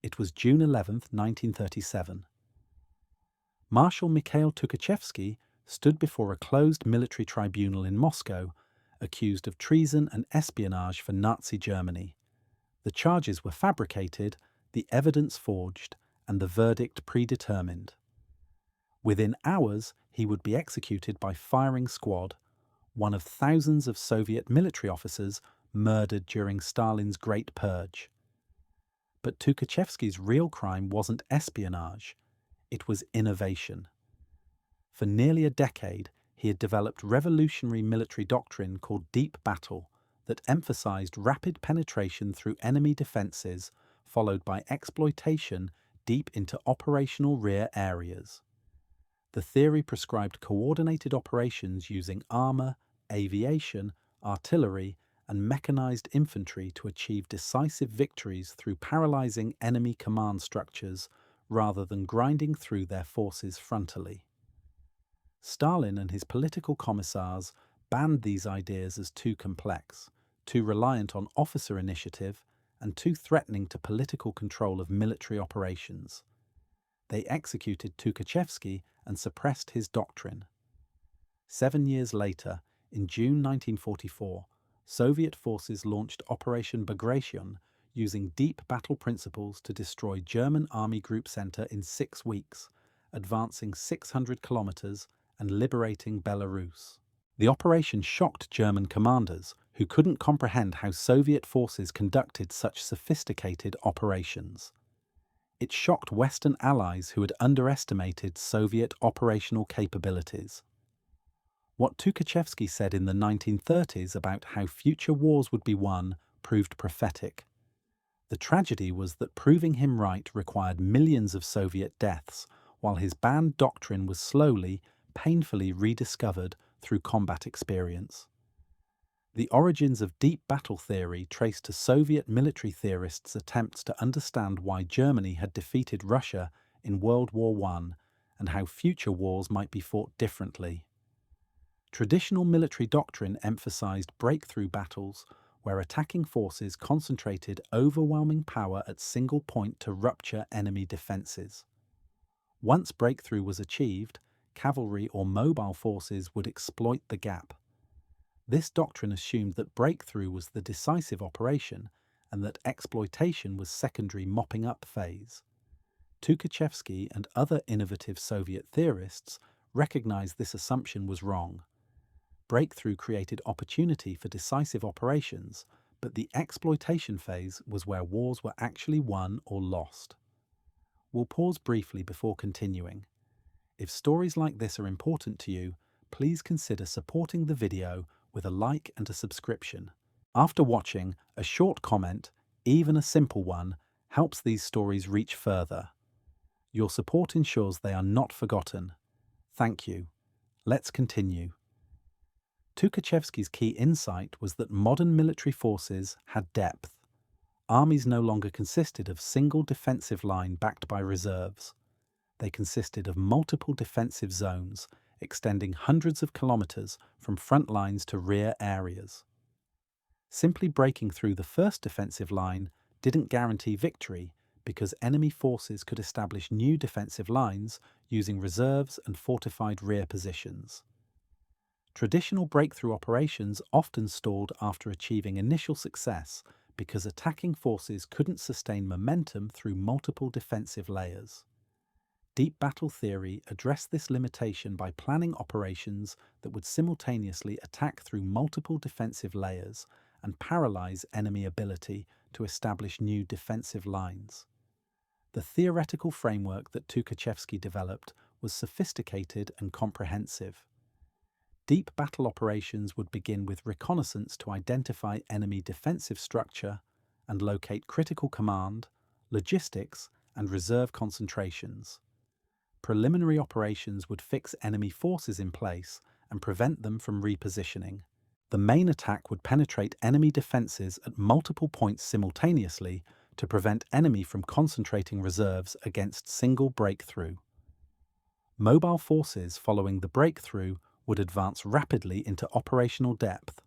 It was June 11th, 1937. Marshal Mikhail Tukhachevsky stood before a closed military tribunal in Moscow, accused of treason and espionage for Nazi Germany. The charges were fabricated, the evidence forged, and the verdict predetermined. Within hours, he would be executed by firing squad, one of thousands of Soviet military officers murdered during Stalin's Great Purge. But Tukhachevsky's real crime wasn't espionage, it was innovation. For nearly a decade, he had developed revolutionary military doctrine called deep battle that emphasized rapid penetration through enemy defenses, followed by exploitation deep into operational rear areas. The theory prescribed coordinated operations using armor, aviation, artillery, and mechanized infantry to achieve decisive victories through paralyzing enemy command structures rather than grinding through their forces frontally. Stalin and his political commissars banned these ideas as too complex, too reliant on officer initiative, and too threatening to political control of military operations. They executed Tukachevsky and suppressed his doctrine. 7 years later, in June 1944, Soviet forces launched Operation Bagration using deep battle principles to destroy German Army Group Center in 6 weeks, advancing 600 kilometers and liberating Belarus. The operation shocked German commanders who couldn't comprehend how Soviet forces conducted such sophisticated operations. It shocked Western allies who had underestimated Soviet operational capabilities. What Tukachevsky said in the 1930s about how future wars would be won proved prophetic. The tragedy was that proving him right required millions of Soviet deaths, while his banned doctrine was slowly, painfully rediscovered through combat experience. The origins of deep battle theory trace to Soviet military theorists' attempts to understand why Germany had defeated Russia in World War I and how future wars might be fought differently. Traditional military doctrine emphasized breakthrough battles where attacking forces concentrated overwhelming power at single point to rupture enemy defenses. Once breakthrough was achieved, cavalry or mobile forces would exploit the gap. This doctrine assumed that breakthrough was the decisive operation and that exploitation was secondary mopping up phase. Tukachevsky and other innovative Soviet theorists recognized this assumption was wrong. Breakthrough created opportunity for decisive operations, but the exploitation phase was where wars were actually won or lost. We'll pause briefly before continuing. If stories like this are important to you, please consider supporting the video with a like and a subscription. After watching, a short comment, even a simple one, helps these stories reach further. Your support ensures they are not forgotten. Thank you. Let's continue. Tukachevsky's key insight was that modern military forces had depth. Armies no longer consisted of single defensive line backed by reserves. They consisted of multiple defensive zones, extending hundreds of kilometers from front lines to rear areas. Simply breaking through the first defensive line didn't guarantee victory because enemy forces could establish new defensive lines using reserves and fortified rear positions. Traditional breakthrough operations often stalled after achieving initial success because attacking forces couldn't sustain momentum through multiple defensive layers. Deep battle theory addressed this limitation by planning operations that would simultaneously attack through multiple defensive layers and paralyze enemy ability to establish new defensive lines. The theoretical framework that Tukachevsky developed was sophisticated and comprehensive. Deep battle operations would begin with reconnaissance to identify enemy defensive structure and locate critical command, logistics, and reserve concentrations. Preliminary operations would fix enemy forces in place and prevent them from repositioning. The main attack would penetrate enemy defenses at multiple points simultaneously to prevent enemy from concentrating reserves against single breakthrough. Mobile forces following the breakthrough would advance rapidly into operational depth,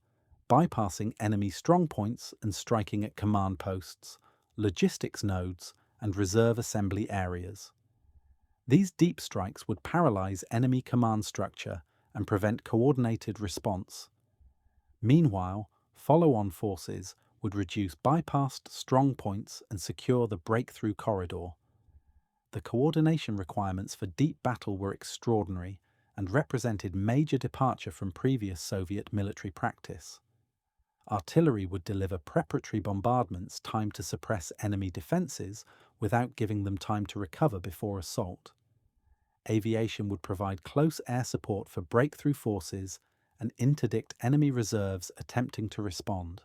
bypassing enemy strongpoints and striking at command posts, logistics nodes, and reserve assembly areas. These deep strikes would paralyze enemy command structure and prevent coordinated response. Meanwhile, follow-on forces would reduce bypassed strong points and secure the breakthrough corridor. The coordination requirements for deep battle were extraordinary and represented major departure from previous Soviet military practice. Artillery would deliver preparatory bombardments timed to suppress enemy defences without giving them time to recover before assault. Aviation would provide close air support for breakthrough forces and interdict enemy reserves attempting to respond.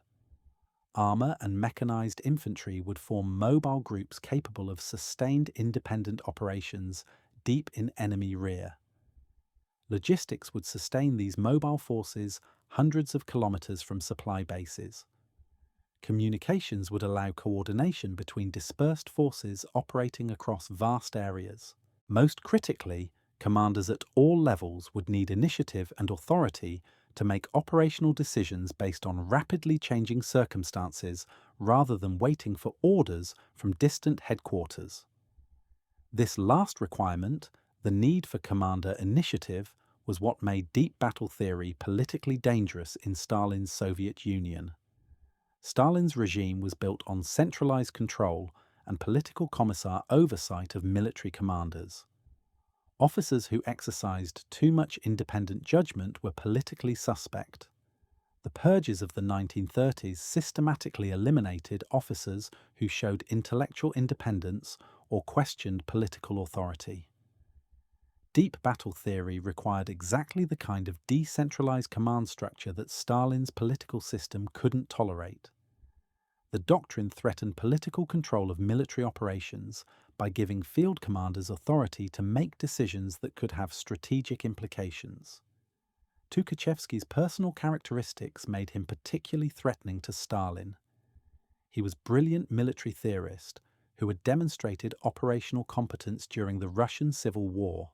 Armour and mechanised infantry would form mobile groups capable of sustained independent operations deep in enemy rear. Logistics would sustain these mobile forces hundreds of kilometres from supply bases. Communications would allow coordination between dispersed forces operating across vast areas. Most critically, commanders at all levels would need initiative and authority to make operational decisions based on rapidly changing circumstances rather than waiting for orders from distant headquarters. This last requirement, the need for commander initiative, was what made deep battle theory politically dangerous in Stalin's Soviet Union. Stalin's regime was built on centralized control and political commissar oversight of military commanders. Officers who exercised too much independent judgment were politically suspect. The purges of the 1930s systematically eliminated officers who showed intellectual independence or questioned political authority. Deep battle theory required exactly the kind of decentralized command structure that Stalin's political system couldn't tolerate. The doctrine threatened political control of military operations by giving field commanders authority to make decisions that could have strategic implications. Tukachevsky's personal characteristics made him particularly threatening to Stalin. He was a brilliant military theorist who had demonstrated operational competence during the Russian Civil War.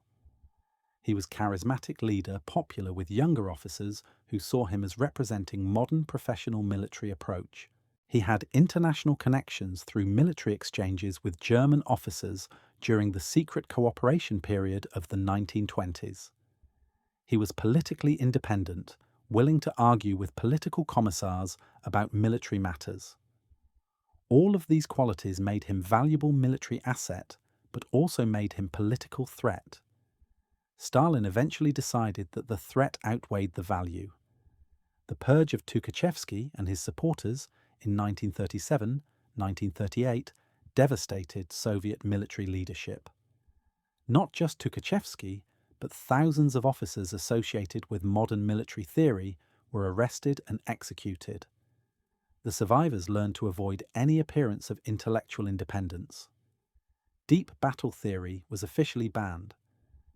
He was a charismatic leader popular with younger officers who saw him as representing modern professional military approach. He had international connections through military exchanges with German officers during the secret cooperation period of the 1920s. He was politically independent, willing to argue with political commissars about military matters. All of these qualities made him valuable military asset, but also made him political threat. Stalin eventually decided that the threat outweighed the value. The purge of Tukachevsky and his supporters in 1937-1938 devastated Soviet military leadership. Not just Tukachevsky, but thousands of officers associated with modern military theory were arrested and executed. The survivors learned to avoid any appearance of intellectual independence. Deep battle theory was officially banned.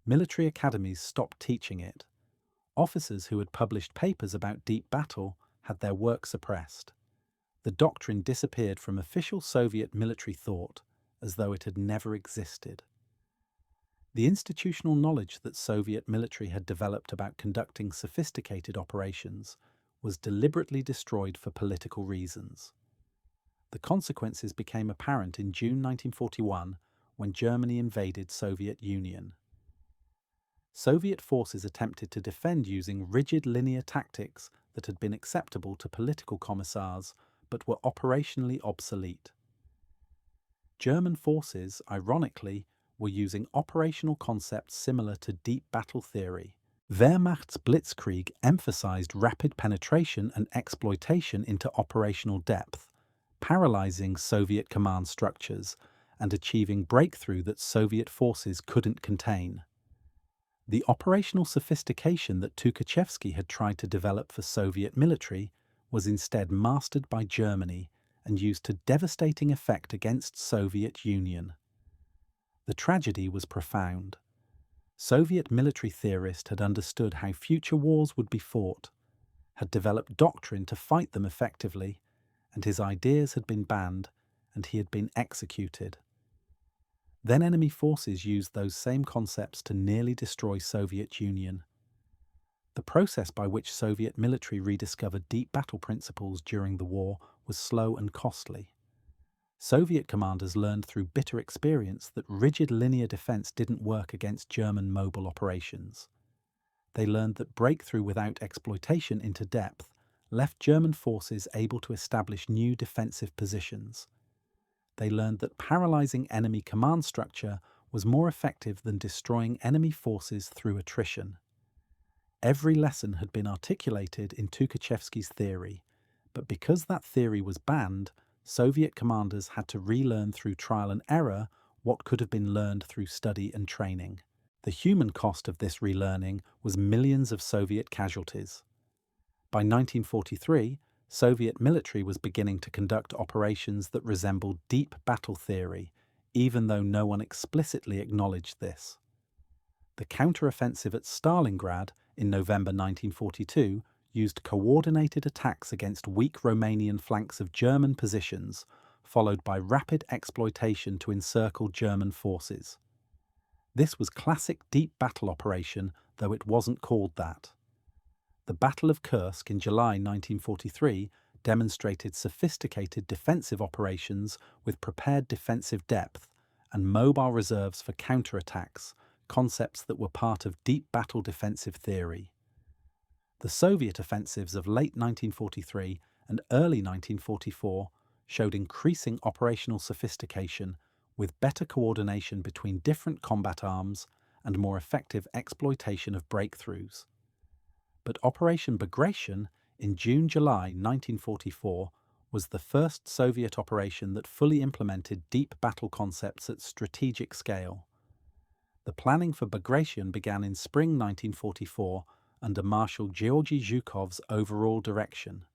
Military academies stopped teaching it. Officers who had published papers about deep battle had their work suppressed. The doctrine disappeared from official Soviet military thought as though it had never existed. The institutional knowledge that Soviet military had developed about conducting sophisticated operations was deliberately destroyed for political reasons. The consequences became apparent in June 1941 when Germany invaded Soviet Union. Soviet forces attempted to defend using rigid linear tactics that had been acceptable to political commissars but were operationally obsolete. German forces, ironically, were using operational concepts similar to deep battle theory. Wehrmacht's Blitzkrieg emphasized rapid penetration and exploitation into operational depth, paralyzing Soviet command structures and achieving breakthrough that Soviet forces couldn't contain. The operational sophistication that Tukachevsky had tried to develop for Soviet military was instead mastered by Germany and used to devastating effect against Soviet Union. The tragedy was profound. Soviet military theorists had understood how future wars would be fought, had developed doctrine to fight them effectively, and his ideas had been banned and he had been executed. Then enemy forces used those same concepts to nearly destroy Soviet Union. The process by which Soviet military rediscovered deep battle principles during the war was slow and costly. Soviet commanders learned through bitter experience that rigid linear defense didn't work against German mobile operations. They learned that breakthrough without exploitation into depth left German forces able to establish new defensive positions. They learned that paralyzing enemy command structure was more effective than destroying enemy forces through attrition. Every lesson had been articulated in Tukachevsky's theory, but because that theory was banned, Soviet commanders had to relearn through trial and error what could have been learned through study and training. The human cost of this relearning was millions of Soviet casualties. By 1943, Soviet military was beginning to conduct operations that resembled deep battle theory, even though no one explicitly acknowledged this. The counteroffensive at Stalingrad in November 1942 used coordinated attacks against weak Romanian flanks of German positions, followed by rapid exploitation to encircle German forces. This was classic deep battle operation, though it wasn't called that. The Battle of Kursk in July 1943 demonstrated sophisticated defensive operations with prepared defensive depth and mobile reserves for counterattacks, concepts that were part of deep battle defensive theory. The Soviet offensives of late 1943 and early 1944 showed increasing operational sophistication with better coordination between different combat arms and more effective exploitation of breakthroughs. But Operation Bagration in June-July 1944 was the first Soviet operation that fully implemented deep battle concepts at strategic scale. The planning for Bagration began in spring 1944 under Marshal Georgy Zhukov's overall direction.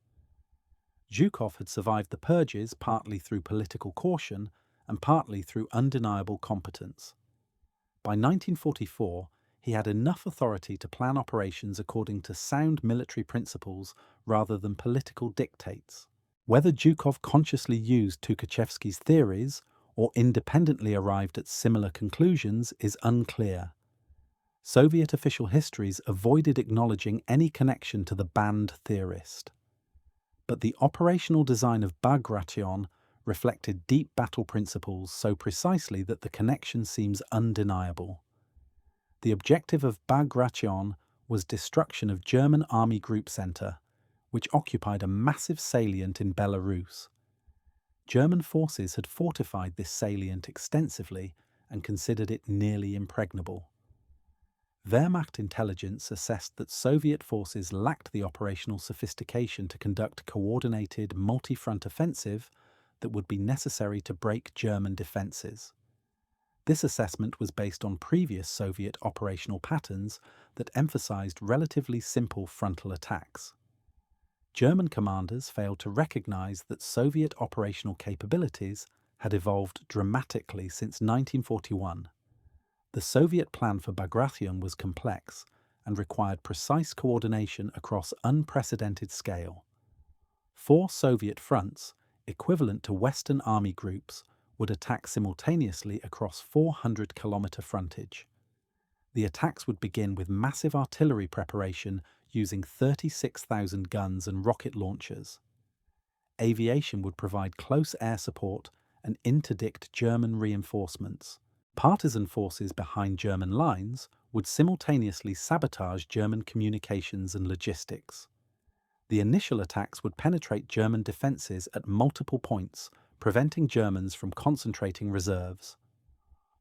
Zhukov had survived the purges partly through political caution and partly through undeniable competence. By 1944, he had enough authority to plan operations according to sound military principles rather than political dictates. Whether Zhukov consciously used Tukachevsky's theories or independently arrived at similar conclusions is unclear. Soviet official histories avoided acknowledging any connection to the banned theorist. But the operational design of Bagration reflected deep battle principles so precisely that the connection seems undeniable. The objective of Bagration was destruction of German Army Group Center, which occupied a massive salient in Belarus. German forces had fortified this salient extensively and considered it nearly impregnable. Wehrmacht intelligence assessed that Soviet forces lacked the operational sophistication to conduct coordinated multi-front offensive that would be necessary to break German defenses. This assessment was based on previous Soviet operational patterns that emphasized relatively simple frontal attacks. German commanders failed to recognize that Soviet operational capabilities had evolved dramatically since 1941. The Soviet plan for Bagration was complex and required precise coordination across unprecedented scale. 4 Soviet fronts, equivalent to Western army groups, would attack simultaneously across 400-kilometer frontage. The attacks would begin with massive artillery preparation using 36,000 guns and rocket launchers. Aviation would provide close air support and interdict German reinforcements. Partisan forces behind German lines would simultaneously sabotage German communications and logistics. The initial attacks would penetrate German defences at multiple points, preventing Germans from concentrating reserves.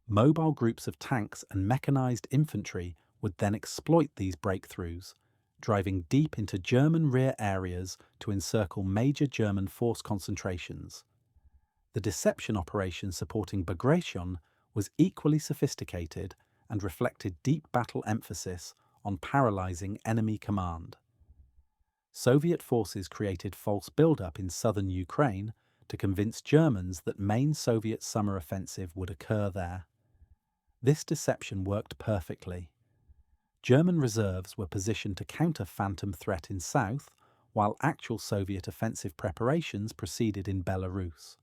Mobile groups of tanks and mechanized infantry would then exploit these breakthroughs, driving deep into German rear areas to encircle major German force concentrations. The deception operation supporting Bagration was equally sophisticated and reflected deep battle emphasis on paralyzing enemy command. Soviet forces created false buildup in southern Ukraine to convince Germans that main Soviet summer offensive would occur there. This deception worked perfectly. German reserves were positioned to counter phantom threat in south, while actual Soviet offensive preparations proceeded in Belarus.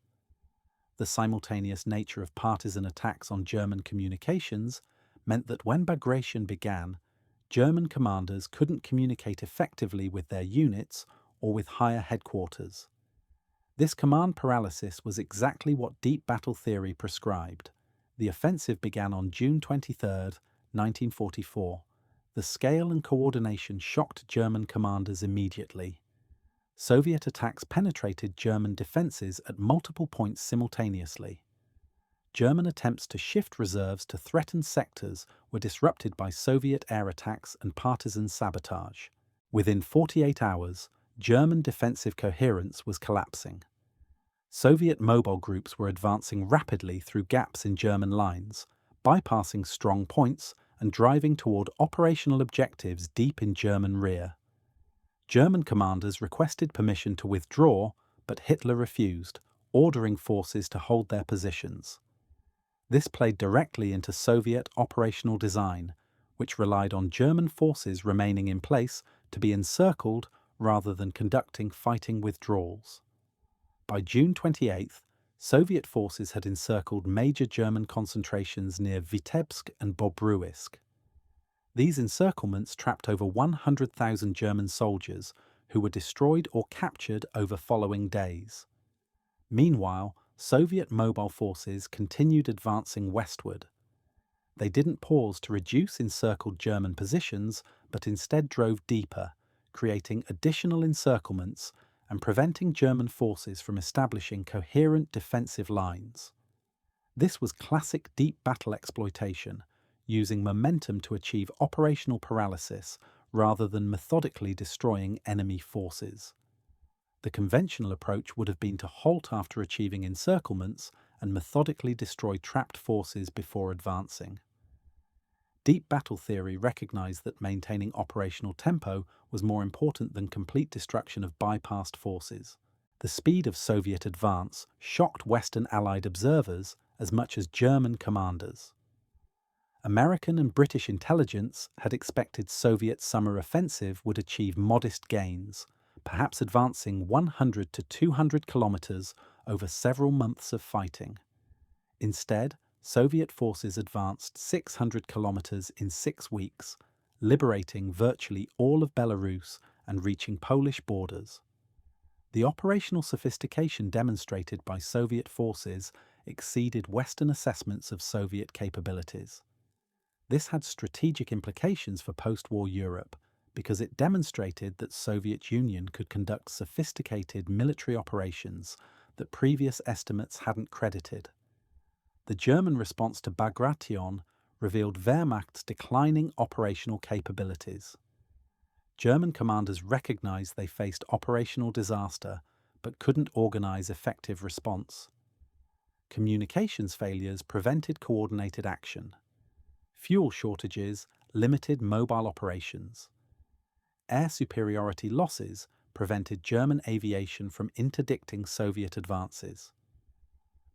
The simultaneous nature of partisan attacks on German communications meant that when Bagration began, German commanders couldn't communicate effectively with their units or with higher headquarters. This command paralysis was exactly what deep battle theory prescribed. The offensive began on June 23, 1944. The scale and coordination shocked German commanders immediately. Soviet attacks penetrated German defences at multiple points simultaneously. German attempts to shift reserves to threatened sectors were disrupted by Soviet air attacks and partisan sabotage. Within 48 hours, German defensive coherence was collapsing. Soviet mobile groups were advancing rapidly through gaps in German lines, bypassing strong points and driving toward operational objectives deep in German rear. German commanders requested permission to withdraw, but Hitler refused, ordering forces to hold their positions. This played directly into Soviet operational design, which relied on German forces remaining in place to be encircled rather than conducting fighting withdrawals. By June 28th, Soviet forces had encircled major German concentrations near Vitebsk and Bobruisk. These encirclements trapped over 100,000 German soldiers who were destroyed or captured over following days. Meanwhile, Soviet mobile forces continued advancing westward. They didn't pause to reduce encircled German positions, but instead drove deeper, creating additional encirclements and preventing German forces from establishing coherent defensive lines. This was classic deep battle exploitation, using momentum to achieve operational paralysis rather than methodically destroying enemy forces. The conventional approach would have been to halt after achieving encirclements and methodically destroy trapped forces before advancing. Deep battle theory recognized that maintaining operational tempo was more important than complete destruction of bypassed forces. The speed of Soviet advance shocked Western Allied observers as much as German commanders. American and British intelligence had expected Soviet summer offensive would achieve modest gains, perhaps advancing 100 to 200 kilometers over several months of fighting. Instead, Soviet forces advanced 600 kilometers in 6 weeks, liberating virtually all of Belarus and reaching Polish borders. The operational sophistication demonstrated by Soviet forces exceeded Western assessments of Soviet capabilities. This had strategic implications for post-war Europe because it demonstrated that Soviet Union could conduct sophisticated military operations that previous estimates hadn't credited. The German response to Bagration revealed Wehrmacht's declining operational capabilities. German commanders recognized they faced operational disaster but couldn't organize effective response. Communications failures prevented coordinated action. Fuel shortages limited mobile operations. Air superiority losses prevented German aviation from interdicting Soviet advances.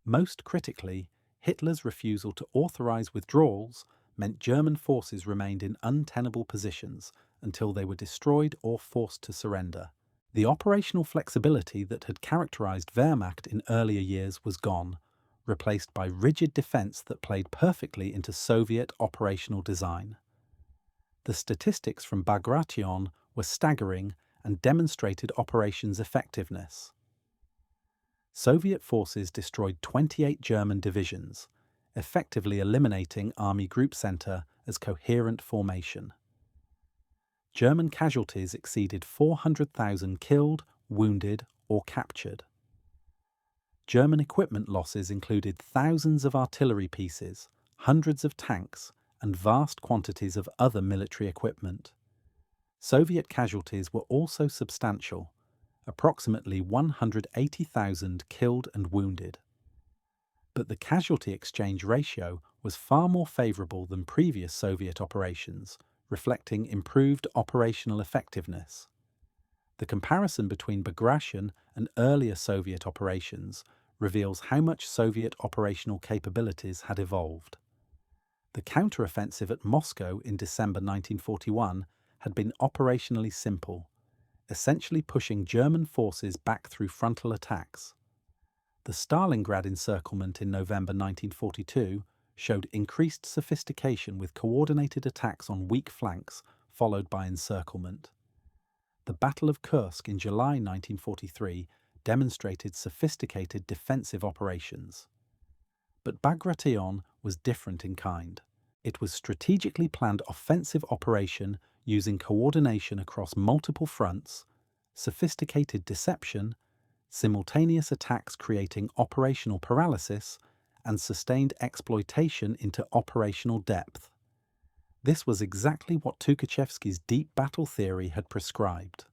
Most critically, Hitler's refusal to authorize withdrawals meant German forces remained in untenable positions until they were destroyed or forced to surrender. The operational flexibility that had characterized Wehrmacht in earlier years was gone, replaced by rigid defense that played perfectly into Soviet operational design. The statistics from Bagration were staggering and demonstrated operations' effectiveness. Soviet forces destroyed 28 German divisions, effectively eliminating Army Group Center as coherent formation. German casualties exceeded 400,000 killed, wounded, or captured. German equipment losses included thousands of artillery pieces, hundreds of tanks, and vast quantities of other military equipment. Soviet casualties were also substantial, approximately 180,000 killed and wounded. But the casualty exchange ratio was far more favorable than previous Soviet operations, reflecting improved operational effectiveness. The comparison between Bagration and earlier Soviet operations reveals how much Soviet operational capabilities had evolved. The counteroffensive at Moscow in December 1941 had been operationally simple, essentially pushing German forces back through frontal attacks. The Stalingrad encirclement in November 1942 showed increased sophistication with coordinated attacks on weak flanks followed by encirclement. The Battle of Kursk in July 1943 demonstrated sophisticated defensive operations. But Bagration was different in kind. It was strategically planned offensive operation using coordination across multiple fronts, sophisticated deception, simultaneous attacks creating operational paralysis, and sustained exploitation into operational depth. This was exactly what Tukachevsky's deep battle theory had prescribed.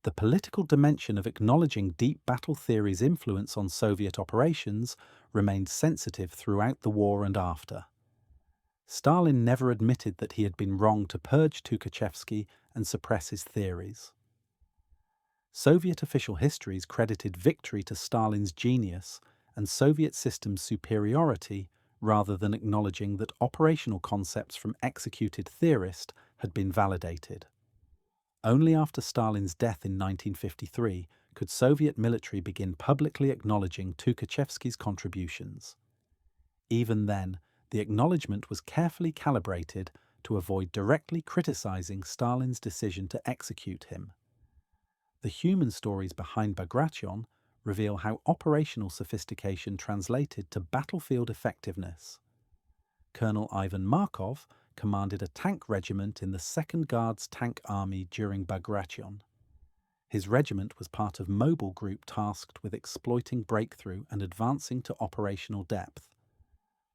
The political dimension of acknowledging deep battle theory's influence on Soviet operations remained sensitive throughout the war and after. Stalin never admitted that he had been wrong to purge Tukachevsky and suppress his theories. Soviet official histories credited victory to Stalin's genius and Soviet system's superiority rather than acknowledging that operational concepts from executed theorists had been validated. Only after Stalin's death in 1953 could Soviet military begin publicly acknowledging Tukachevsky's contributions. Even then, the acknowledgement was carefully calibrated to avoid directly criticizing Stalin's decision to execute him. The human stories behind Bagration reveal how operational sophistication translated to battlefield effectiveness. Colonel Ivan Markov commanded a tank regiment in the 2nd Guards Tank Army during Bagration. His regiment was part of mobile group tasked with exploiting breakthrough and advancing to operational depth.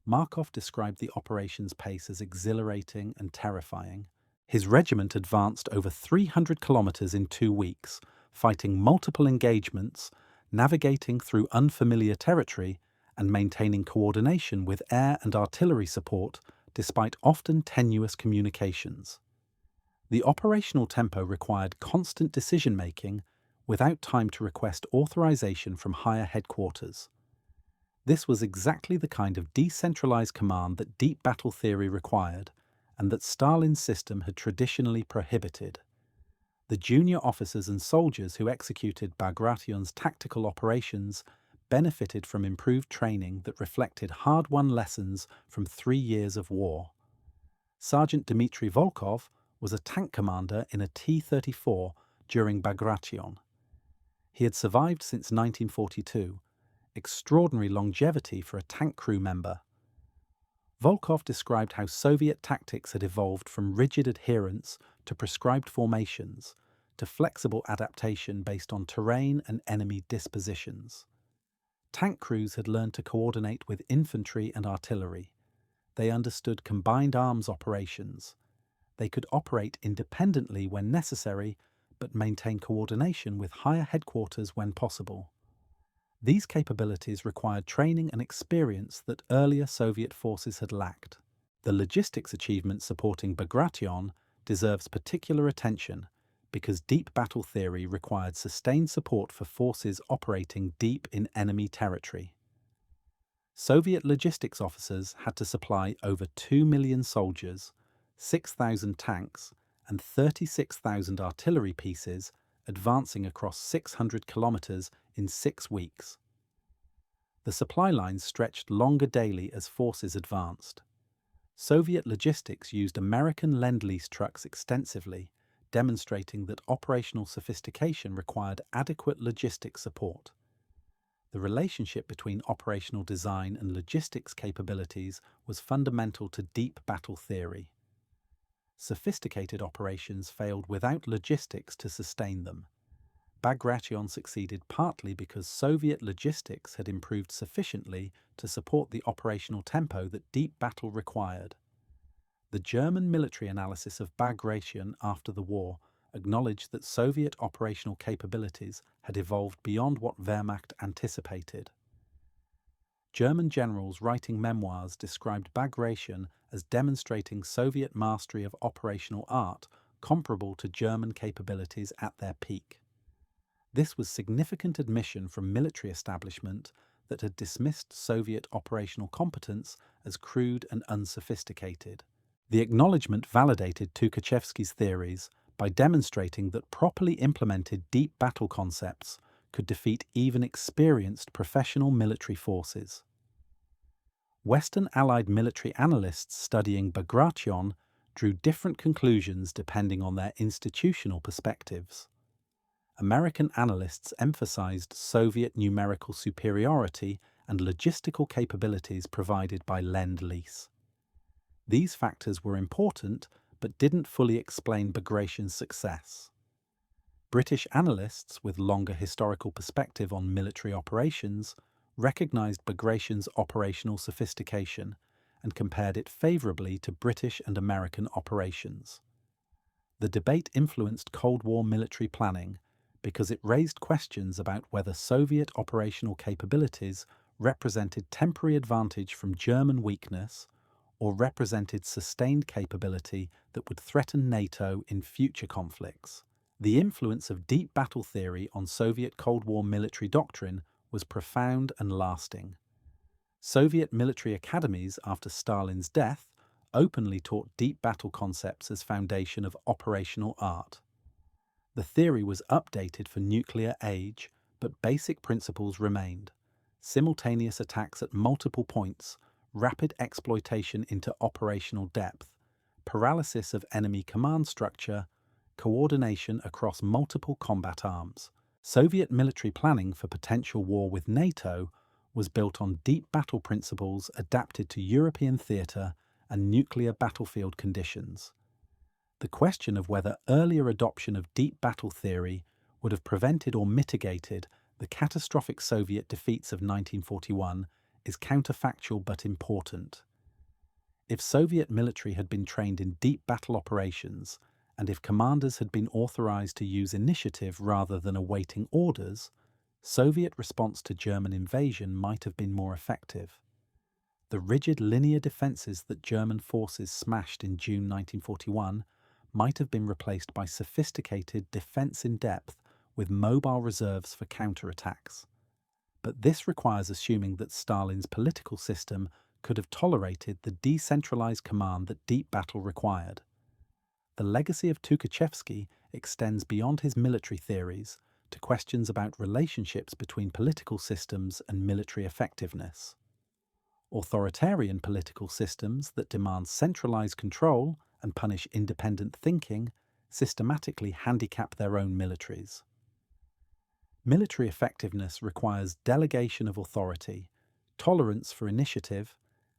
Markov described the operation's pace as exhilarating and terrifying. His regiment advanced over 300 kilometers in 2 weeks, fighting multiple engagements, navigating through unfamiliar territory, and maintaining coordination with air and artillery support despite often tenuous communications. The operational tempo required constant decision-making without time to request authorization from higher headquarters. This was exactly the kind of decentralized command that deep battle theory required and that Stalin's system had traditionally prohibited. The junior officers and soldiers who executed Bagration's tactical operations benefited from improved training that reflected hard-won lessons from 3 years of war. Sergeant Dmitry Volkov was a tank commander in a T-34 during Bagration. He had survived since 1942, extraordinary longevity for a tank crew member. Volkov described how Soviet tactics had evolved from rigid adherence to prescribed formations, to flexible adaptation based on terrain and enemy dispositions. Tank crews had learned to coordinate with infantry and artillery. They understood combined arms operations. They could operate independently when necessary, but maintain coordination with higher headquarters when possible. These capabilities required training and experience that earlier Soviet forces had lacked. The logistics achievement supporting Bagration deserves particular attention because deep battle theory required sustained support for forces operating deep in enemy territory. Soviet logistics officers had to supply over 2 million soldiers, 6,000 tanks, and 36,000 artillery pieces, advancing across 600 kilometers in 6 weeks. The supply lines stretched longer daily as forces advanced. Soviet logistics used American Lend-Lease trucks extensively, demonstrating that operational sophistication required adequate logistics support. The relationship between operational design and logistics capabilities was fundamental to deep battle theory. Sophisticated operations failed without logistics to sustain them. Bagration succeeded partly because Soviet logistics had improved sufficiently to support the operational tempo that deep battle required. The German military analysis of Bagration after the war acknowledged that Soviet operational capabilities had evolved beyond what Wehrmacht anticipated. German generals writing memoirs described Bagration as demonstrating Soviet mastery of operational art comparable to German capabilities at their peak. This was significant admission from military establishment that had dismissed Soviet operational competence as crude and unsophisticated. The acknowledgement validated Tukachevsky's theories by demonstrating that properly implemented deep battle concepts could defeat even experienced professional military forces. Western Allied military analysts studying Bagration drew different conclusions depending on their institutional perspectives. American analysts emphasized Soviet numerical superiority and logistical capabilities provided by Lend-Lease. These factors were important, but didn't fully explain Bagration's success. British analysts with longer historical perspective on military operations recognized Bagration's operational sophistication and compared it favorably to British and American operations. The debate influenced Cold War military planning because it raised questions about whether Soviet operational capabilities represented temporary advantage from German weakness or represented sustained capability that would threaten NATO in future conflicts. The influence of deep battle theory on Soviet Cold War military doctrine was profound and lasting. Soviet military academies after Stalin's death openly taught deep battle concepts as foundation of operational art. The theory was updated for nuclear age, but basic principles remained: simultaneous attacks at multiple points, rapid exploitation into operational depth, paralysis of enemy command structure, coordination across multiple combat arms. Soviet military planning for potential war with NATO was built on deep battle principles adapted to European theatre and nuclear battlefield conditions. The question of whether earlier adoption of deep battle theory would have prevented or mitigated the catastrophic Soviet defeats of 1941 is counterfactual but important. If Soviet military had been trained in deep battle operations, and if commanders had been authorized to use initiative rather than awaiting orders, Soviet response to German invasion might have been more effective. The rigid linear defenses that German forces smashed in June 1941 might have been replaced by sophisticated defense in depth with mobile reserves for counterattacks. But this requires assuming that Stalin's political system could have tolerated the decentralized command that deep battle required. The legacy of Tukachevsky extends beyond his military theories to questions about relationships between political systems and military effectiveness. Authoritarian political systems that demand centralized control and punish independent thinking systematically handicap their own militaries. Military effectiveness requires delegation of authority, tolerance for initiative,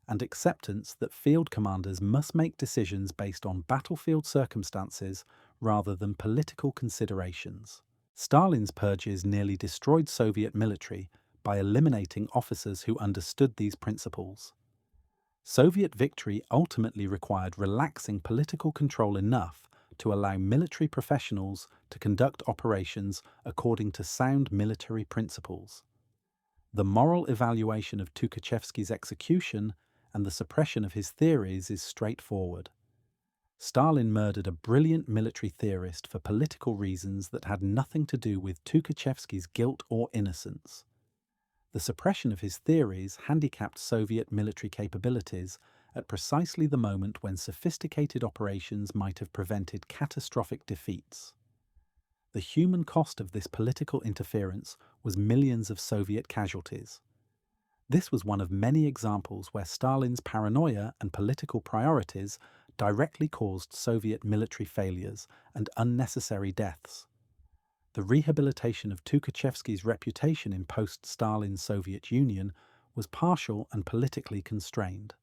and acceptance that field commanders must make decisions based on battlefield circumstances rather than political considerations. Stalin's purges nearly destroyed Soviet military by eliminating officers who understood these principles. Soviet victory ultimately required relaxing political control enough to allow military professionals to conduct operations according to sound military principles. The moral evaluation of Tukachevsky's execution and the suppression of his theories is straightforward. Stalin murdered a brilliant military theorist for political reasons that had nothing to do with Tukachevsky's guilt or innocence. The suppression of his theories handicapped Soviet military capabilities at precisely the moment when sophisticated operations might have prevented catastrophic defeats. The human cost of this political interference was millions of Soviet casualties. This was one of many examples where Stalin's paranoia and political priorities directly caused Soviet military failures and unnecessary deaths. The rehabilitation of Tukachevsky's reputation in post-Stalin Soviet Union was partial and politically constrained.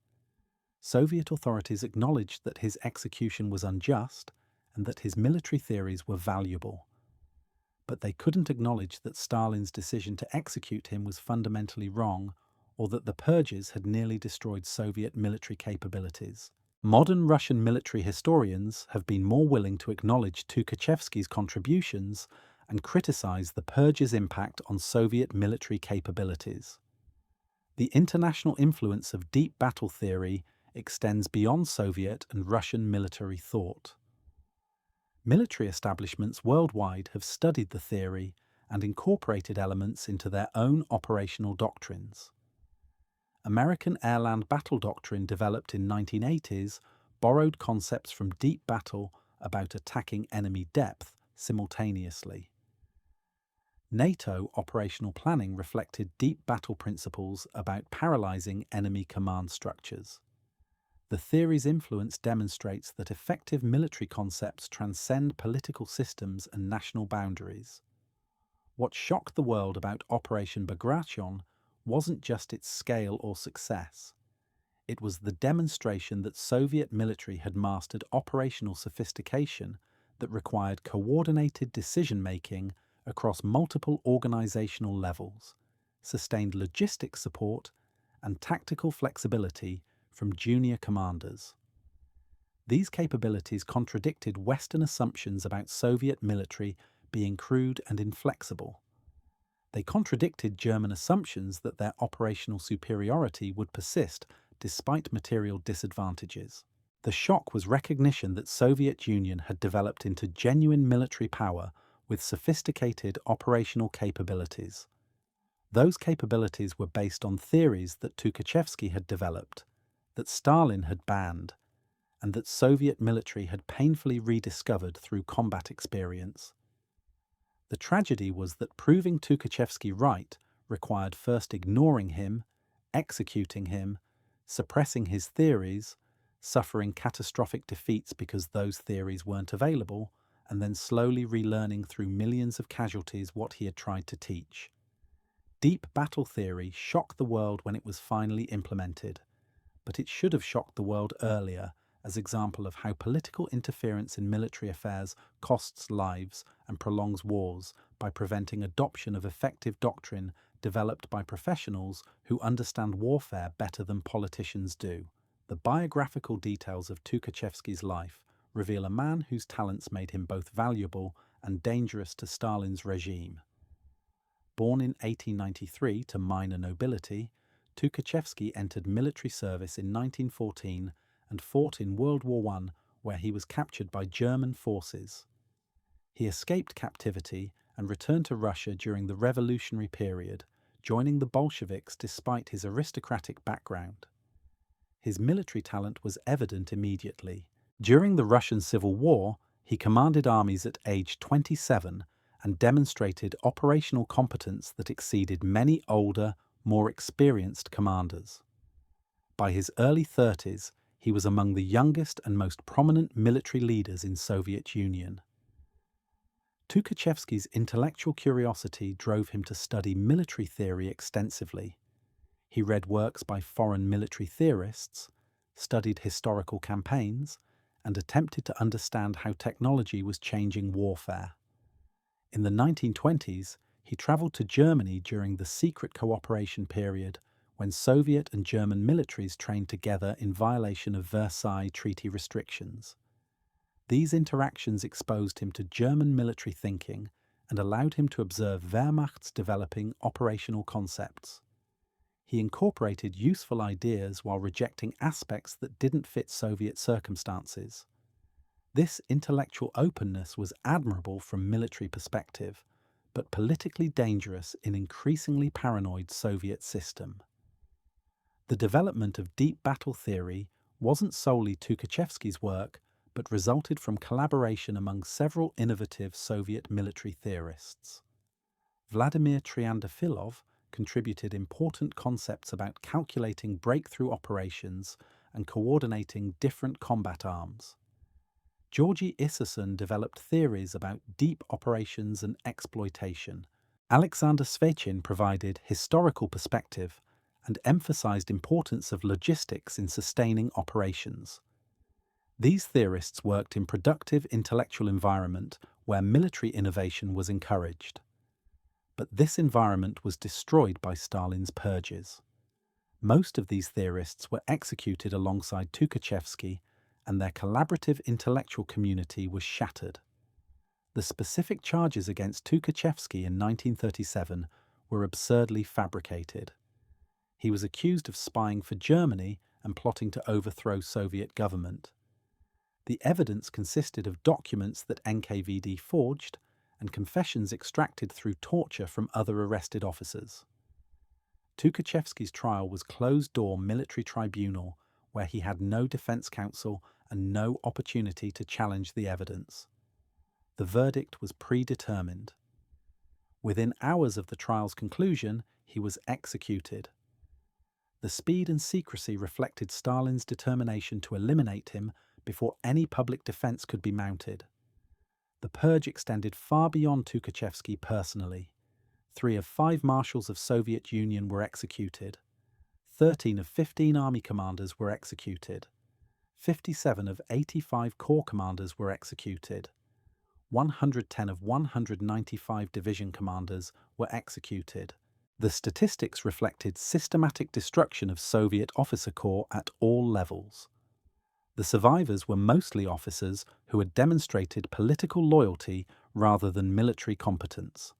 Soviet authorities acknowledged that his execution was unjust and that his military theories were valuable. But they couldn't acknowledge that Stalin's decision to execute him was fundamentally wrong, or that the purges had nearly destroyed Soviet military capabilities. Modern Russian military historians have been more willing to acknowledge Tukachevsky's contributions and criticize the purges' impact on Soviet military capabilities. The international influence of deep battle theory extends beyond Soviet and Russian military thought. Military establishments worldwide have studied the theory and incorporated elements into their own operational doctrines. American airland battle doctrine developed in 1980s borrowed concepts from deep battle about attacking enemy depth simultaneously. NATO operational planning reflected deep battle principles about paralyzing enemy command structures. The theory's influence demonstrates that effective military concepts transcend political systems and national boundaries. What shocked the world about Operation Bagration wasn't just its scale or success. It was the demonstration that Soviet military had mastered operational sophistication that required coordinated decision-making across multiple organizational levels, sustained logistics support, and tactical flexibility from junior commanders. These capabilities contradicted Western assumptions about Soviet military being crude and inflexible. They contradicted German assumptions that their operational superiority would persist despite material disadvantages. The shock was recognition that Soviet Union had developed into genuine military power with sophisticated operational capabilities. Those capabilities were based on theories that Tukachevsky had developed, that Stalin had banned, and that Soviet military had painfully rediscovered through combat experience. The tragedy was that proving Tukachevsky right required first ignoring him, executing him, suppressing his theories, suffering catastrophic defeats because those theories weren't available, and then slowly relearning through millions of casualties what he had tried to teach. Deep battle theory shocked the world when it was finally implemented, but it should have shocked the world earlier as example of how political interference in military affairs costs lives and prolongs wars by preventing adoption of effective doctrine developed by professionals who understand warfare better than politicians do. The biographical details of Tukachevsky's life reveal a man whose talents made him both valuable and dangerous to Stalin's regime. Born in 1893 to minor nobility, Tukachevsky entered military service in 1914 and fought in World War I, where he was captured by German forces. He escaped captivity and returned to Russia during the revolutionary period, joining the Bolsheviks despite his aristocratic background. His military talent was evident immediately. During the Russian Civil War, he commanded armies at age 27 and demonstrated operational competence that exceeded many older, more experienced commanders. By his early 30s, he was among the youngest and most prominent military leaders in Soviet Union. Tukachevsky's intellectual curiosity drove him to study military theory extensively. He read works by foreign military theorists, studied historical campaigns, and attempted to understand how technology was changing warfare. In the 1920s, he traveled to Germany during the secret cooperation period when Soviet and German militaries trained together in violation of Versailles Treaty restrictions. These interactions exposed him to German military thinking and allowed him to observe Wehrmacht's developing operational concepts. He incorporated useful ideas while rejecting aspects that didn't fit Soviet circumstances. This intellectual openness was admirable from military perspective, but politically dangerous in increasingly paranoid Soviet system. The development of deep battle theory wasn't solely Tukachevsky's work, but resulted from collaboration among several innovative Soviet military theorists. Vladimir Triandafilov contributed important concepts about calculating breakthrough operations and coordinating different combat arms. Georgy Isserson developed theories about deep operations and exploitation. Alexander Svechin provided historical perspective and emphasized importance of logistics in sustaining operations. These theorists worked in productive intellectual environment where military innovation was encouraged. But this environment was destroyed by Stalin's purges. Most of these theorists were executed alongside Tukachevsky, and their collaborative intellectual community was shattered. The specific charges against Tukachevsky in 1937 were absurdly fabricated. He was accused of spying for Germany and plotting to overthrow Soviet government. The evidence consisted of documents that NKVD forged and confessions extracted through torture from other arrested officers. Tukachevsky's trial was closed-door military tribunal where he had no defense counsel and no opportunity to challenge the evidence. The verdict was predetermined. Within hours of the trial's conclusion, he was executed. The speed and secrecy reflected Stalin's determination to eliminate him before any public defense could be mounted. The purge extended far beyond Tukachevsky personally. 3 of 5 marshals of Soviet Union were executed. 13 of 15 army commanders were executed. 57 of 85 corps commanders were executed. 110 of 195 division commanders were executed. The statistics reflected systematic destruction of Soviet officer corps at all levels. The survivors were mostly officers who had demonstrated political loyalty rather than military competence.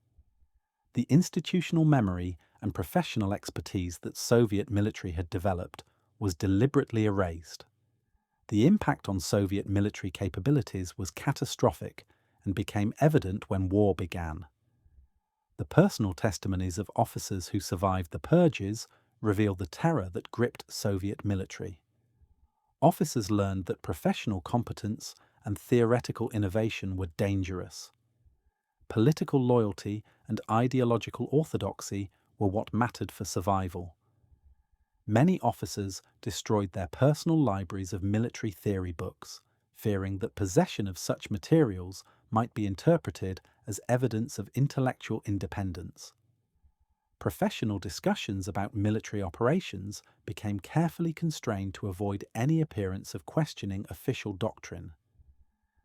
The institutional memory and professional expertise that Soviet military had developed was deliberately erased. The impact on Soviet military capabilities was catastrophic and became evident when war began. The personal testimonies of officers who survived the purges reveal the terror that gripped Soviet military. Officers learned that professional competence and theoretical innovation were dangerous. Political loyalty and ideological orthodoxy were what mattered for survival. Many officers destroyed their personal libraries of military theory books, fearing that possession of such materials might be interpreted as evidence of intellectual independence. Professional discussions about military operations became carefully constrained to avoid any appearance of questioning official doctrine.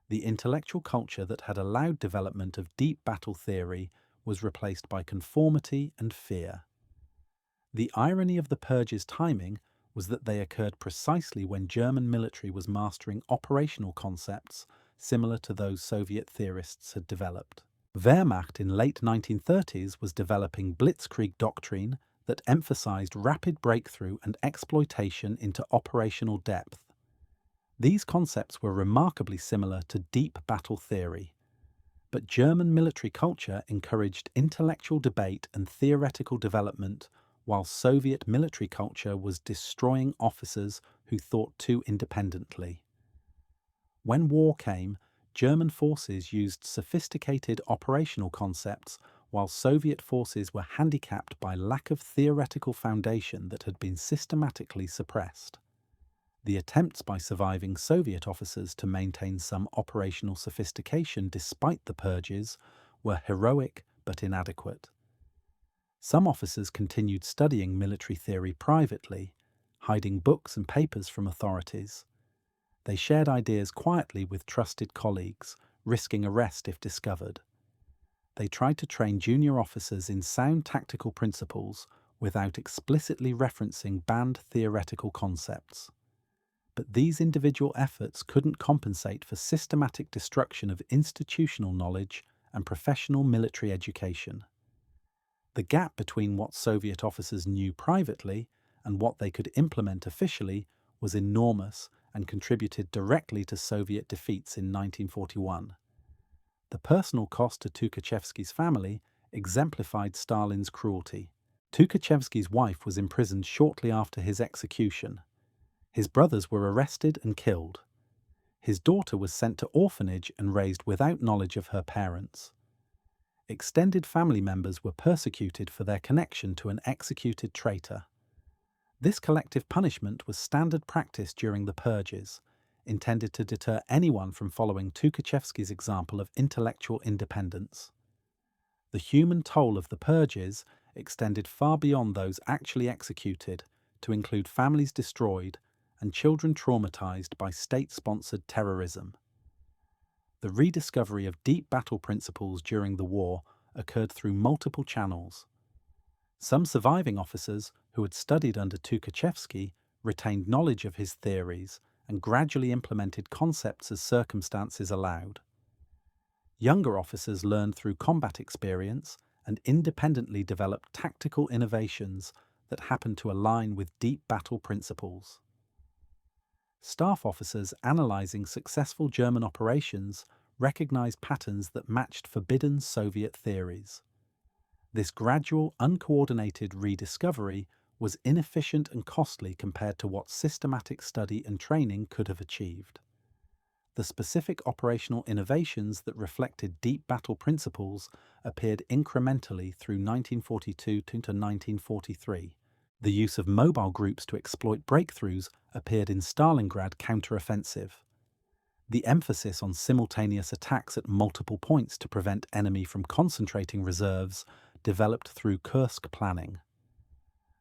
The intellectual culture that had allowed development of deep battle theory was replaced by conformity and fear. The irony of the purges' timing was that they occurred precisely when German military was mastering operational concepts similar to those Soviet theorists had developed. Wehrmacht in late 1930s was developing blitzkrieg doctrine that emphasized rapid breakthrough and exploitation into operational depth. These concepts were remarkably similar to deep battle theory. But German military culture encouraged intellectual debate and theoretical development, while Soviet military culture was destroying officers who thought too independently. When war came, German forces used sophisticated operational concepts, while Soviet forces were handicapped by lack of theoretical foundation that had been systematically suppressed. The attempts by surviving Soviet officers to maintain some operational sophistication despite the purges were heroic but inadequate. Some officers continued studying military theory privately, hiding books and papers from authorities. They shared ideas quietly with trusted colleagues, risking arrest if discovered. They tried to train junior officers in sound tactical principles without explicitly referencing banned theoretical concepts. But these individual efforts couldn't compensate for systematic destruction of institutional knowledge and professional military education. The gap between what Soviet officers knew privately and what they could implement officially was enormous and contributed directly to Soviet defeats in 1941. The personal cost to Tukachevsky's family exemplified Stalin's cruelty. Tukachevsky's wife was imprisoned shortly after his execution. His brothers were arrested and killed. His daughter was sent to orphanage and raised without knowledge of her parents. Extended family members were persecuted for their connection to an executed traitor. This collective punishment was standard practice during the purges, intended to deter anyone from following Tukachevsky's example of intellectual independence. The human toll of the purges extended far beyond those actually executed, to include families destroyed and children traumatized by state-sponsored terrorism. The rediscovery of deep battle principles during the war occurred through multiple channels. Some surviving officers who had studied under Tukachevsky retained knowledge of his theories and gradually implemented concepts as circumstances allowed. Younger officers learned through combat experience and independently developed tactical innovations that happened to align with deep battle principles. Staff officers analyzing successful German operations recognized patterns that matched forbidden Soviet theories. This gradual, uncoordinated rediscovery was inefficient and costly compared to what systematic study and training could have achieved. The specific operational innovations that reflected deep battle principles appeared incrementally through 1942 to 1943. The use of mobile groups to exploit breakthroughs appeared in Stalingrad counteroffensive. The emphasis on simultaneous attacks at multiple points to prevent enemy from concentrating reserves developed through Kursk planning.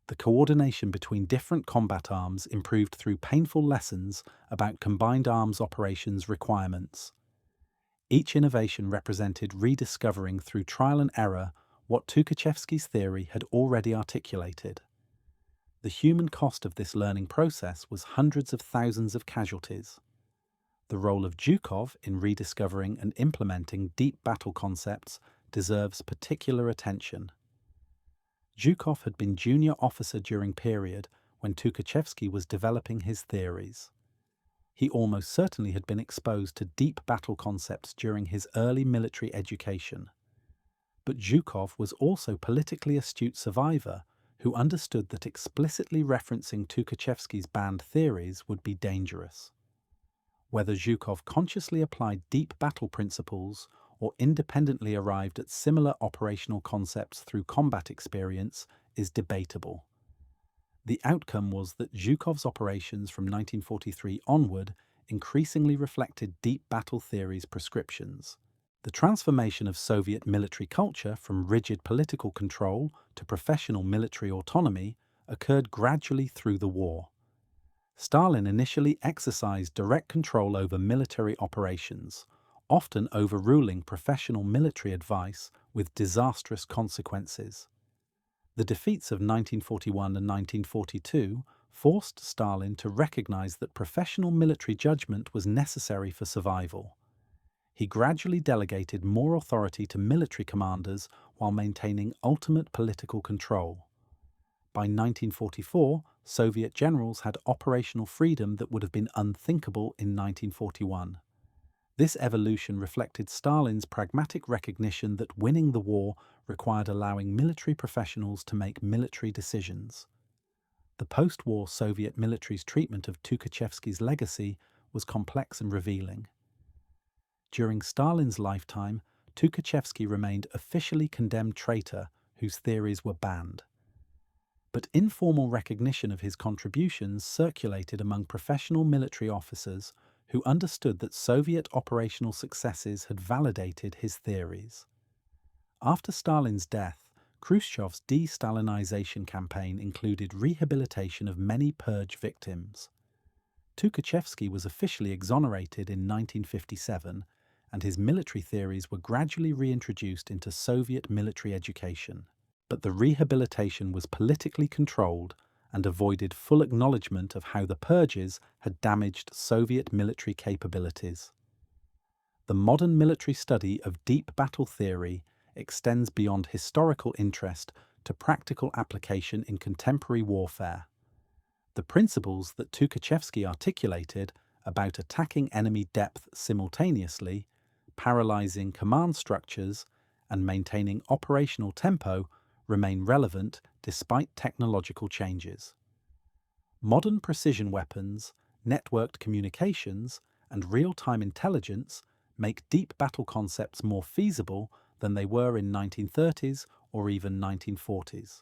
The coordination between different combat arms improved through painful lessons about combined arms operations requirements. Each innovation represented rediscovering through trial and error what Tukachevsky's theory had already articulated. The human cost of this learning process was hundreds of thousands of casualties. The role of Zhukov in rediscovering and implementing deep battle concepts deserves particular attention. Zhukov had been junior officer during period when Tukachevsky was developing his theories. He almost certainly had been exposed to deep battle concepts during his early military education. But Zhukov was also a politically astute survivor who understood that explicitly referencing Tukachevsky's banned theories would be dangerous. Whether Zhukov consciously applied deep battle principles or independently arrived at similar operational concepts through combat experience is debatable. The outcome was that Zhukov's operations from 1943 onward increasingly reflected deep battle theory's prescriptions. The transformation of Soviet military culture from rigid political control to professional military autonomy occurred gradually through the war. Stalin initially exercised direct control over military operations, often overruling professional military advice with disastrous consequences. The defeats of 1941 and 1942 forced Stalin to recognize that professional military judgment was necessary for survival. He gradually delegated more authority to military commanders while maintaining ultimate political control. By 1944, Soviet generals had operational freedom that would have been unthinkable in 1941. This evolution reflected Stalin's pragmatic recognition that winning the war required allowing military professionals to make military decisions. The post-war Soviet military's treatment of Tukachevsky's legacy was complex and revealing. During Stalin's lifetime, Tukachevsky remained officially condemned traitor whose theories were banned. But informal recognition of his contributions circulated among professional military officers who understood that Soviet operational successes had validated his theories. After Stalin's death, Khrushchev's de-Stalinization campaign included rehabilitation of many purge victims. Tukachevsky was officially exonerated in 1957, and his military theories were gradually reintroduced into Soviet military education. But the rehabilitation was politically controlled and avoided full acknowledgement of how the purges had damaged Soviet military capabilities. The modern military study of deep battle theory extends beyond historical interest to practical application in contemporary warfare. The principles that Tukachevsky articulated about attacking enemy depth simultaneously, paralyzing command structures, and maintaining operational tempo remain relevant despite technological changes. Modern precision weapons, networked communications, and real-time intelligence make deep battle concepts more feasible than they were in 1930s or even 1940s.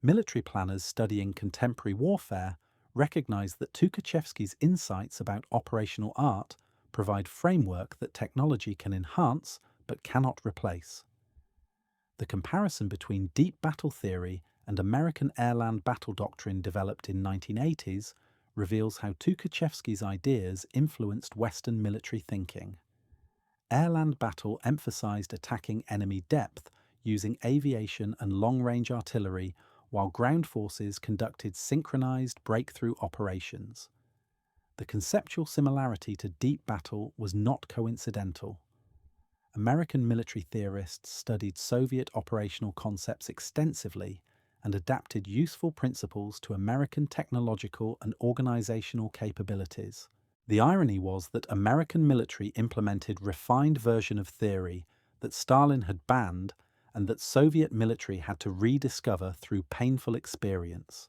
Military planners studying contemporary warfare recognize that Tukachevsky's insights about operational art provide framework that technology can enhance but cannot replace. The comparison between deep battle theory and American airland battle doctrine developed in 1980s reveals how Tukachevsky's ideas influenced Western military thinking. Airland battle emphasized attacking enemy depth using aviation and long-range artillery, while ground forces conducted synchronized breakthrough operations. The conceptual similarity to deep battle was not coincidental. American military theorists studied Soviet operational concepts extensively and adapted useful principles to American technological and organizational capabilities. The irony was that American military implemented refined version of theory that Stalin had banned and that Soviet military had to rediscover through painful experience.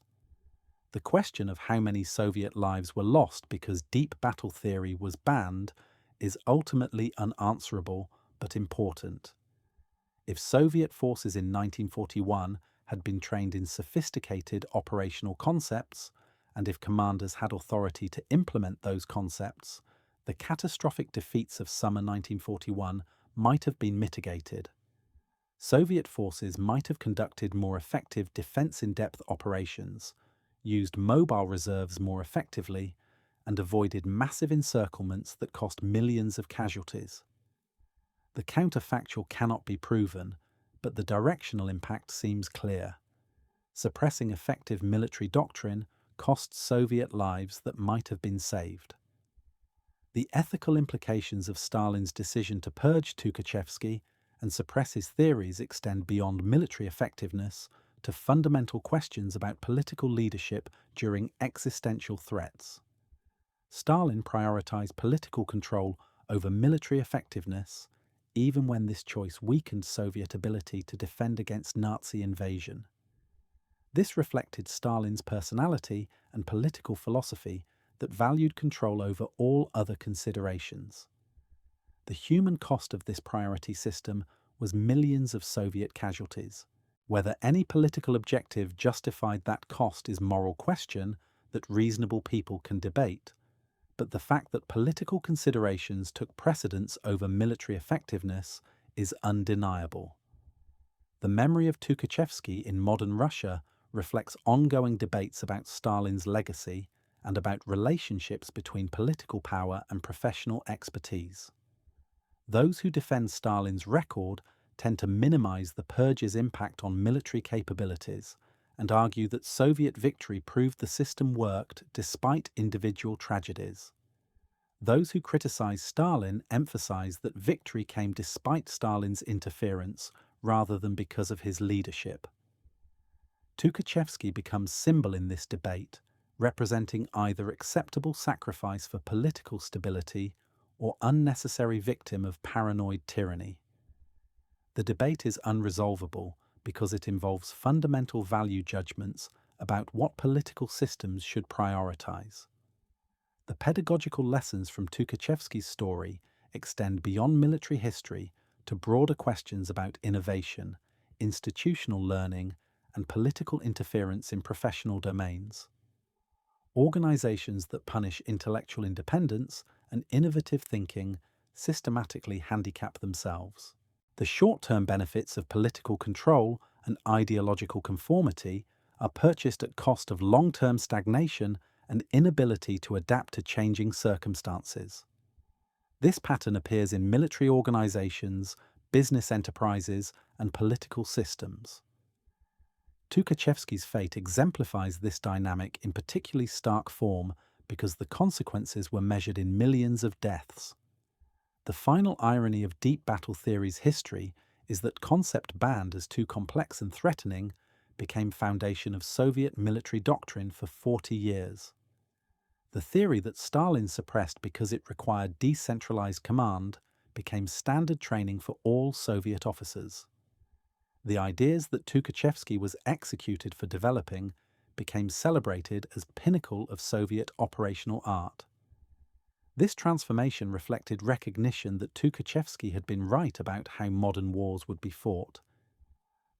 The question of how many Soviet lives were lost because deep battle theory was banned is ultimately unanswerable but important. If Soviet forces in 1941 had been trained in sophisticated operational concepts, and if commanders had authority to implement those concepts, the catastrophic defeats of summer 1941 might have been mitigated. Soviet forces might have conducted more effective defense-in-depth operations, used mobile reserves more effectively, and avoided massive encirclements that cost millions of casualties. The counterfactual cannot be proven, but the directional impact seems clear. Suppressing effective military doctrine cost Soviet lives that might have been saved. The ethical implications of Stalin's decision to purge Tukachevsky and suppress his theories extend beyond military effectiveness to fundamental questions about political leadership during existential threats. Stalin prioritized political control over military effectiveness, even when this choice weakened Soviet ability to defend against Nazi invasion. This reflected Stalin's personality and political philosophy that valued control over all other considerations. The human cost of this priority system was millions of Soviet casualties. Whether any political objective justified that cost is a moral question that reasonable people can debate, but the fact that political considerations took precedence over military effectiveness is undeniable. The memory of Tukachevsky in modern Russia reflects ongoing debates about Stalin's legacy and about relationships between political power and professional expertise. Those who defend Stalin's record tend to minimize the purge's impact on military capabilities and argue that Soviet victory proved the system worked despite individual tragedies. Those who criticize Stalin emphasize that victory came despite Stalin's interference rather than because of his leadership. Tukachevsky becomes symbol in this debate, representing either acceptable sacrifice for political stability or unnecessary victim of paranoid tyranny. The debate is unresolvable because it involves fundamental value judgments about what political systems should prioritize. The pedagogical lessons from Tukachevsky's story extend beyond military history to broader questions about innovation, institutional learning, and political interference in professional domains. Organizations that punish intellectual independence and innovative thinking systematically handicap themselves. The short-term benefits of political control and ideological conformity are purchased at cost of long-term stagnation and inability to adapt to changing circumstances. This pattern appears in military organizations, business enterprises, and political systems. Tukachevsky's fate exemplifies this dynamic in particularly stark form because the consequences were measured in millions of deaths. The final irony of deep battle theory's history is that concept banned as too complex and threatening became foundation of Soviet military doctrine for 40 years. The theory that Stalin suppressed because it required decentralized command became standard training for all Soviet officers. The ideas that Tukachevsky was executed for developing became celebrated as pinnacle of Soviet operational art. This transformation reflected recognition that Tukachevsky had been right about how modern wars would be fought.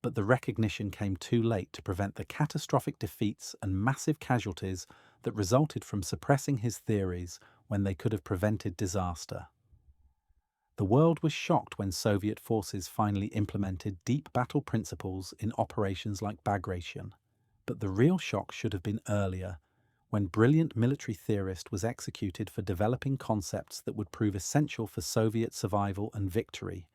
But the recognition came too late to prevent the catastrophic defeats and massive casualties that resulted from suppressing his theories when they could have prevented disaster. The world was shocked when Soviet forces finally implemented deep battle principles in operations like Bagration. But the real shock should have been earlier, when brilliant military theorist was executed for developing concepts that would prove essential for Soviet survival and victory,